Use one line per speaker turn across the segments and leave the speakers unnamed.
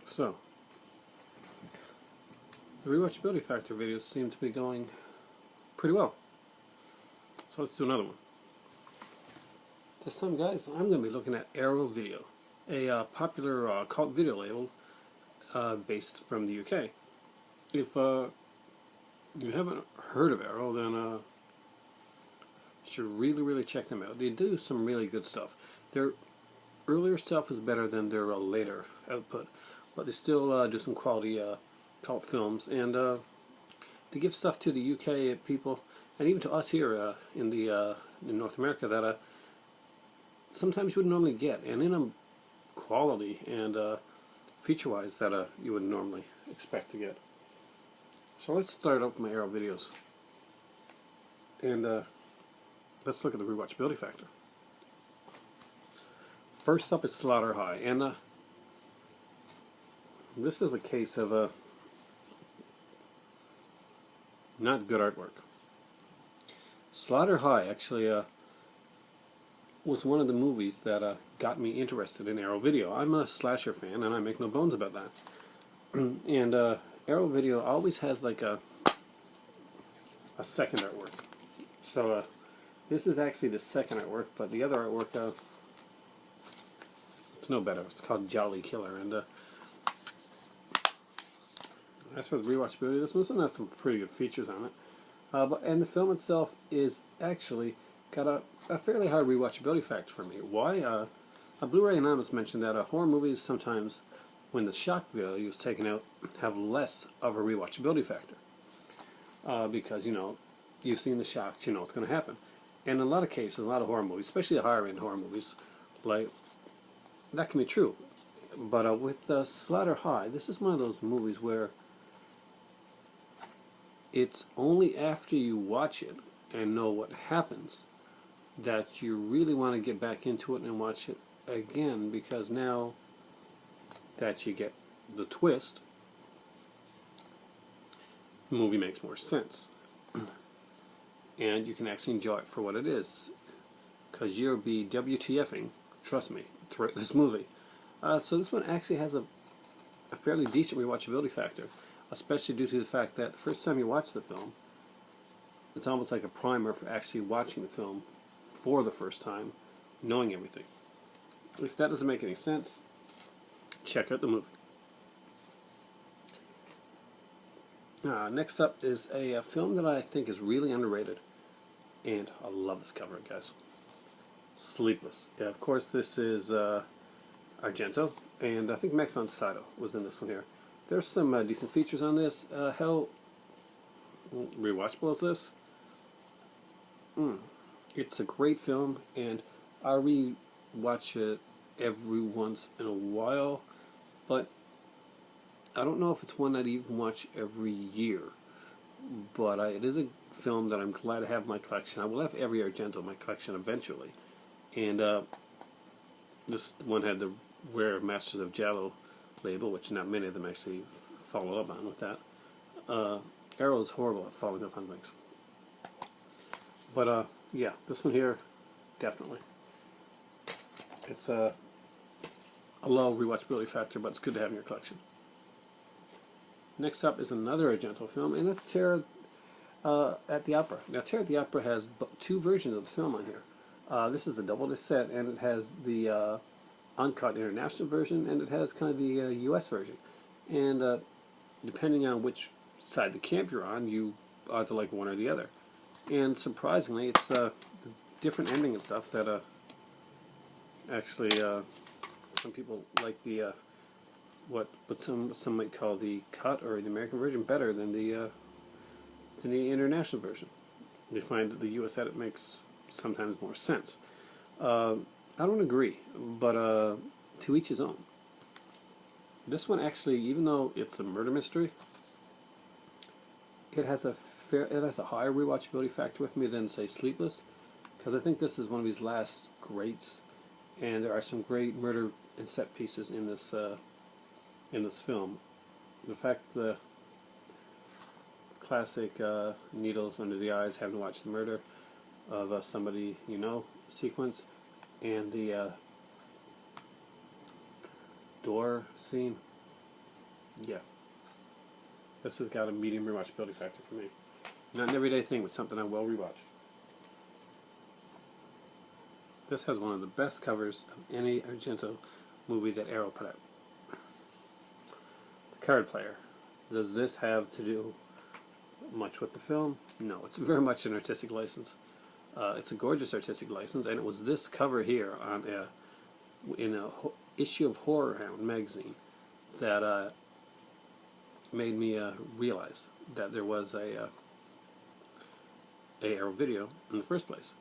So, the rewatchability factor videos seem to be going pretty well. So let's do another one. This time, guys, I'm going to be looking at Arrow Video, a popular cult video label based from the UK. If you haven't heard of Arrow, then you should really check them out. They do some really good stuff. Their earlier stuff is better than their later output, but they still do some quality cult films, and they give stuff to the UK people, and even to us here in North America that sometimes you wouldn't normally get, and in a quality and feature-wise that you would normally expect to get. So let's start up my Arrow videos, and let's look at the rewatchability factor. First up is Slaughter High, and this is a case of not good artwork. Slaughter High actually was one of the movies that got me interested in Arrow Video. I'm a slasher fan, and I make no bones about that. And Arrow Video always has like a second artwork. So this is actually the second artwork, but the other artwork, it's no better. It's called Jolly Killer. And as for the rewatchability, this one has some pretty good features on it. And the film itself is actually got a fairly high rewatchability factor for me. Why? Blu-ray Anonymous mentioned that horror movies sometimes, when the shock value is taken out, have less of a rewatchability factor. Because, you've seen the shocks, you know what's going to happen. And in a lot of cases, a lot of horror movies, especially the higher-end horror movies, like, that can be true. But with Slaughter High, this is one of those movies where it's only after you watch it and know what happens that you really want to get back into it and watch it again, because now that you get the twist, the movie makes more sense. And you can actually enjoy it for what it is, because you'll be WTFing, trust me, throughout this movie. So this one actually has a fairly decent rewatchability factor, especially due to the fact that the first time you watch the film, it's almost like a primer for actually watching the film for the first time, knowing everything. If that doesn't make any sense, check out the movie. Next up is a film that I think is really underrated, and I love this cover, guys. Sleepless. Yeah, of course, this is Argento, and I think Max von Sydow was in this one here. There's some decent features on this. How rewatchable is this? It's a great film, and I rewatch it every once in a while, but I don't know if it's one I'd even watch every year. But it is a film that I'm glad to have in my collection. I will have every Argento in my collection eventually. And this one had the rare Masters of Giallo label, which not many of them actually follow up on with that. Arrow is horrible at following up on things. But yeah, this one here, definitely. It's a low rewatchability factor, but it's good to have in your collection. Next up is another Argento film, and that's Terror at the Opera. Now, Terror at the Opera has two versions of the film on here. This is the double disc set, and it has the uncut international version, and it has kind of the US version. And depending on which side of the camp you're on, you ought to like one or the other. And surprisingly, it's the different ending and stuff that actually some people like the what some might call the cut or the American version better than the international version. They find that the US edit makes sometimes more sense. I don't agree, but to each his own. This one actually, even though it's a murder mystery, it has a higher rewatchability factor with me than, say, Sleepless, because I think this is one of his last greats, and there are some great murder and set pieces in this film. The fact the classic needles under the eyes, having to watch the murder of somebody you know sequence, and the door scene, yeah, this has got a medium rewatchability factor for me. Not an everyday thing, but something I will rewatch. This has one of the best covers of any Argento movie that Arrow put out. The card player. Does this have to do much with the film? No, it's very much an artistic license. It's a gorgeous artistic license, and it was this cover here on in a issue of Horror Hound magazine that made me realize that there was a Arrow video in the first place.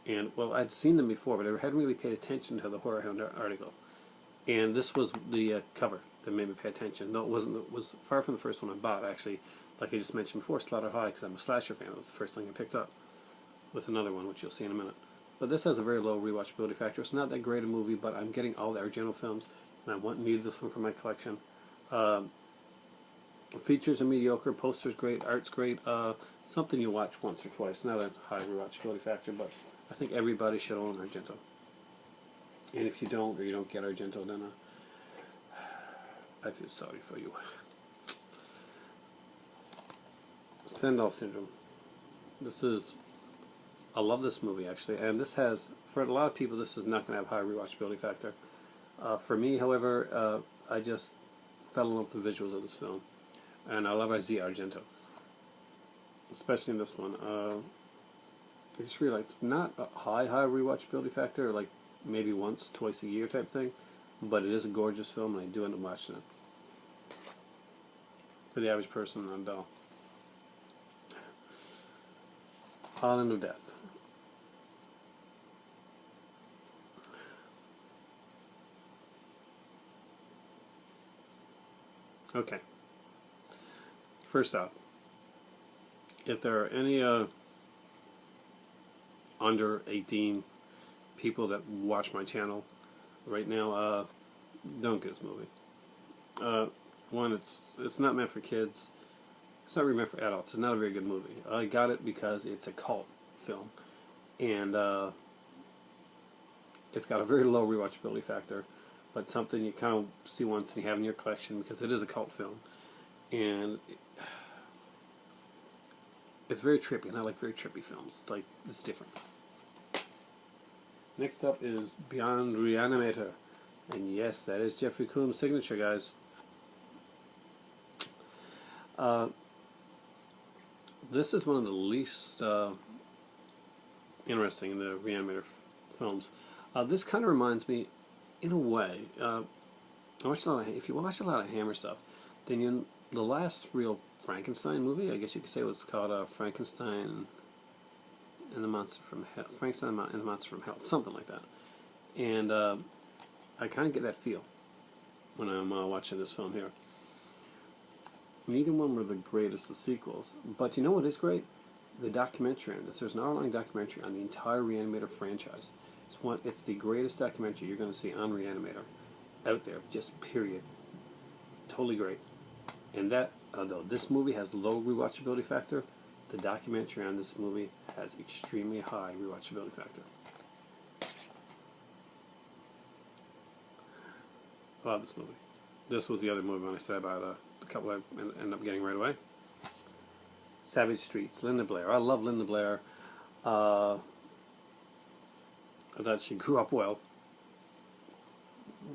And, well, I'd seen them before, but I hadn't really paid attention to the Horror Hound article. And this was the cover that made me pay attention. No, it was far from the first one I bought, actually. Like I just mentioned before, Slaughter High, because I'm a slasher fan. It was the first thing I picked up, with another one, which you'll see in a minute. But this has a very low rewatchability factor. It's not that great a movie, but I'm getting all the Argento films, and I needed this one for my collection. Features are mediocre, posters great, art's great. Something you watch once or twice. Not a high rewatchability factor, but I think everybody should own Argento. And if you don't, or you don't get Argento, then I feel sorry for you. Stendhal Syndrome. I love this movie, actually, and this has, for a lot of people, this is not going to have high rewatchability factor. For me, however, I just fell in love with the visuals of this film, and I love Asia Argento, especially in this one. I just really like, not a high rewatchability factor, like maybe once, twice a year type thing, but it is a gorgeous film, and I do end up watching it. For the average person, not dull. Island of Death. Okay. First off, if there are any under 18 people that watch my channel right now, don't get this movie. One, it's not meant for kids. It's not really meant for adults. It's not a very good movie. I got it because it's a cult film, and it's got a very low rewatchability factor, but something you kind of see once and you have in your collection because it is a cult film, and it's very trippy, and I like very trippy films. It's different. Next up is Beyond Reanimator, and yes, that is Jeffrey Combs' signature, guys. This is one of the least interesting in the Reanimator films. This kind of reminds me, in a way, if you watch a lot of Hammer stuff, then the last real Frankenstein movie, I guess you could say, was called Frankenstein and the Monster from Hell. Frankenstein and the Monster from Hell, something like that. And I kind of get that feel when I'm watching this film here. Neither one were the greatest of sequels, but you know what is great? The documentary on this. There's an hour-long documentary on the entire Reanimator franchise. It's the greatest documentary you're going to see on Reanimator out there, just period. Totally great. And that, although this movie has low rewatchability factor, the documentary on this movie has extremely high rewatchability factor. I love this movie. This was the other movie when I said about a couple I ended up getting right away. Savage Streets, Linda Blair. I love Linda Blair. I thought she grew up well.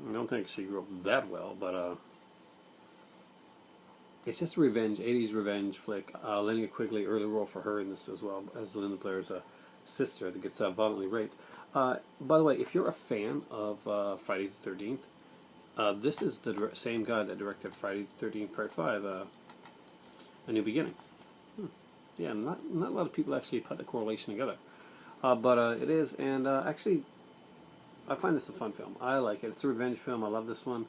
I don't think she grew up that well, but it's just a revenge, 80s revenge flick. Linnea Quigley, early role for her in this as well, as Linda Blair's sister that gets violently raped. By the way, if you're a fan of Friday the 13th, this is the same guy that directed Friday the 13th Part 5, A New Beginning. Yeah, not a lot of people actually put the correlation together. But it is, and actually, I find this a fun film. I like it. It's a revenge film. I love this one.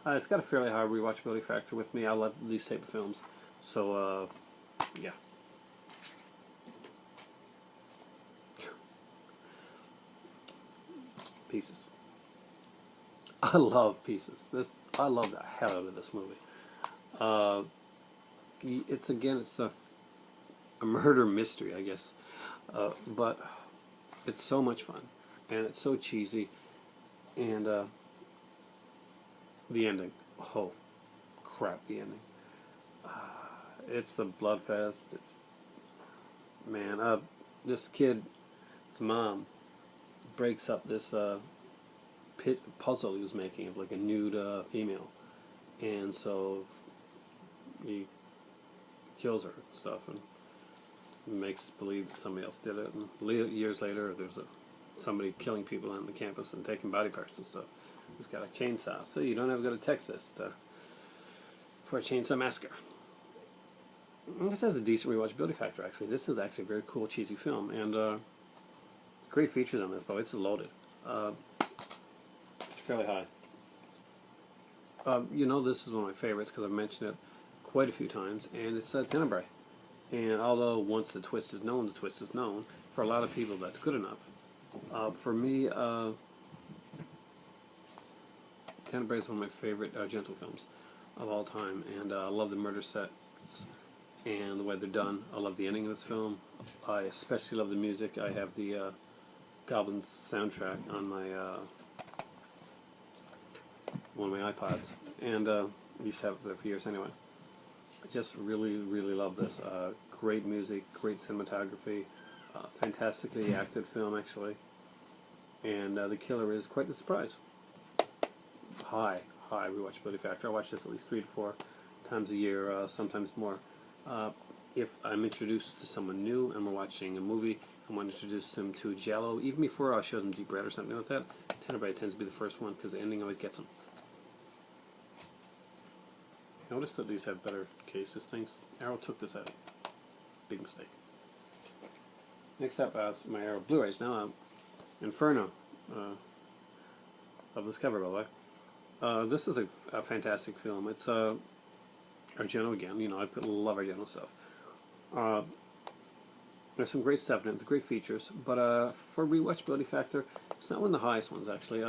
It's got a fairly high rewatchability factor with me. I love these type of films. So, yeah. Pieces. I love Pieces. I love the hell out of this movie. It's a murder mystery, I guess, but it's so much fun, and it's so cheesy, and The ending. Oh, crap, the ending. It's a bloodfest. It's, man, this kid's mom breaks up this puzzle he was making of like a nude female, and so he kills her and stuff, and makes believe that somebody else did it. And years later, there's somebody killing people on the campus and taking body parts and stuff. He's got a chainsaw, so you don't have to go to Texas for a chainsaw massacre. This has a decent rewatchability factor, actually. This is actually a very cool, cheesy film, and great features on this, but it's loaded. It's fairly high. You know, this is one of my favorites because I've mentioned it quite a few times, and it's Tenebrae. And although once the twist is known, the twist is known, for a lot of people that's good enough. For me, Tenebrae is one of my favorite Argento films of all time, and I love the murder sets and the way they're done. I love the ending of this film. I especially love the music. I have the Goblins soundtrack on my one of my iPods, and used to have it there for years anyway. I just really, really love this. Great music, great cinematography, fantastically acted film actually, and the killer is quite the surprise. High rewatchability factor. I watch this at least 3 to 4 times a year, sometimes more. If I'm introduced to someone new and we're watching a movie, I want to introduce them to Giallo, even before I show them Deep Red or something like that. Tenebrae tends to be the first one because the ending always gets them. Notice that these have better cases. Things. Arrow took this out. Big mistake. Next up, my Arrow Blu-rays. Now, Inferno. Love this cover, by the way. This is a fantastic film. It's Argento again. You know, I love Argento stuff. There's some great stuff in it. It's great features. But for rewatchability factor, it's not one of the highest ones, actually.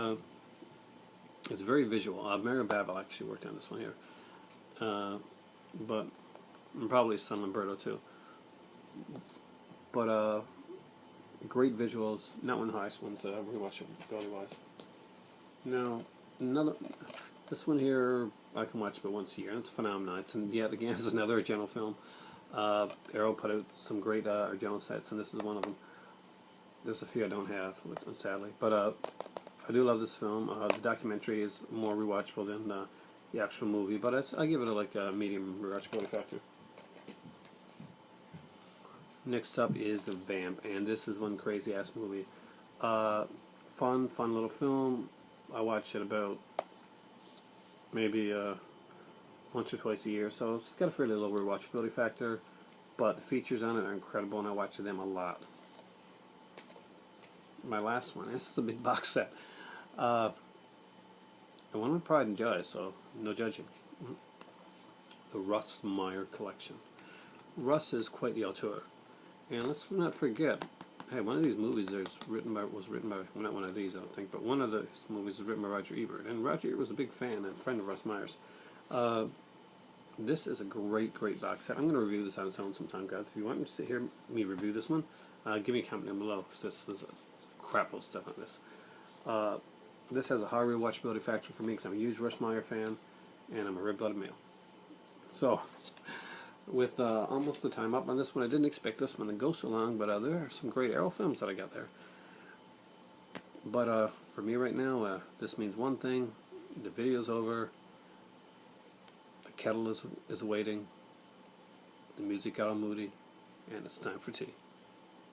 It's very visual. Mario Babel actually worked on this one here. But probably son Lamberto too. But great visuals, not one of the highest ones rewatchability wise. Now this one here I can watch but once a year, and it's Phenomena. It's yet again it's another Argento film. Arrow put out some great Argento sets, and this is one of them. There's a few I don't have, sadly, but I do love this film. The documentary is more rewatchable than the actual movie, but I give it a medium rewatchability factor. Next up is Vamp, and this is one crazy ass movie. Fun little film. I watch it about maybe once or twice a year, so it's got a fairly low rewatchability factor, but the features on it are incredible, and I watch them a lot. My last one, this is a big box set. I want my pride and joy, so no judging. The Russ Meyer collection. Russ is quite the auteur, and let's not forget. Hey, one of these movies was written by well, not one of these I don't think, but one of the movies was written by Roger Ebert, and Roger Ebert was a big fan and friend of Russ Meyer's. This is a great box set. I'm going to review this on its own sometime, guys. If you want me to hear me review this one, give me a comment down below, because this is a crap load of stuff on this. This has a high rewatchability factor for me because I'm a huge Russ Meyer fan, and I'm a red-blooded male. So, with almost the time up on this one, I didn't expect this one to go so long, but there are some great Arrow films that I got there. But for me right now, this means one thing: the video's over, the kettle is waiting, the music got all moody, and it's time for tea.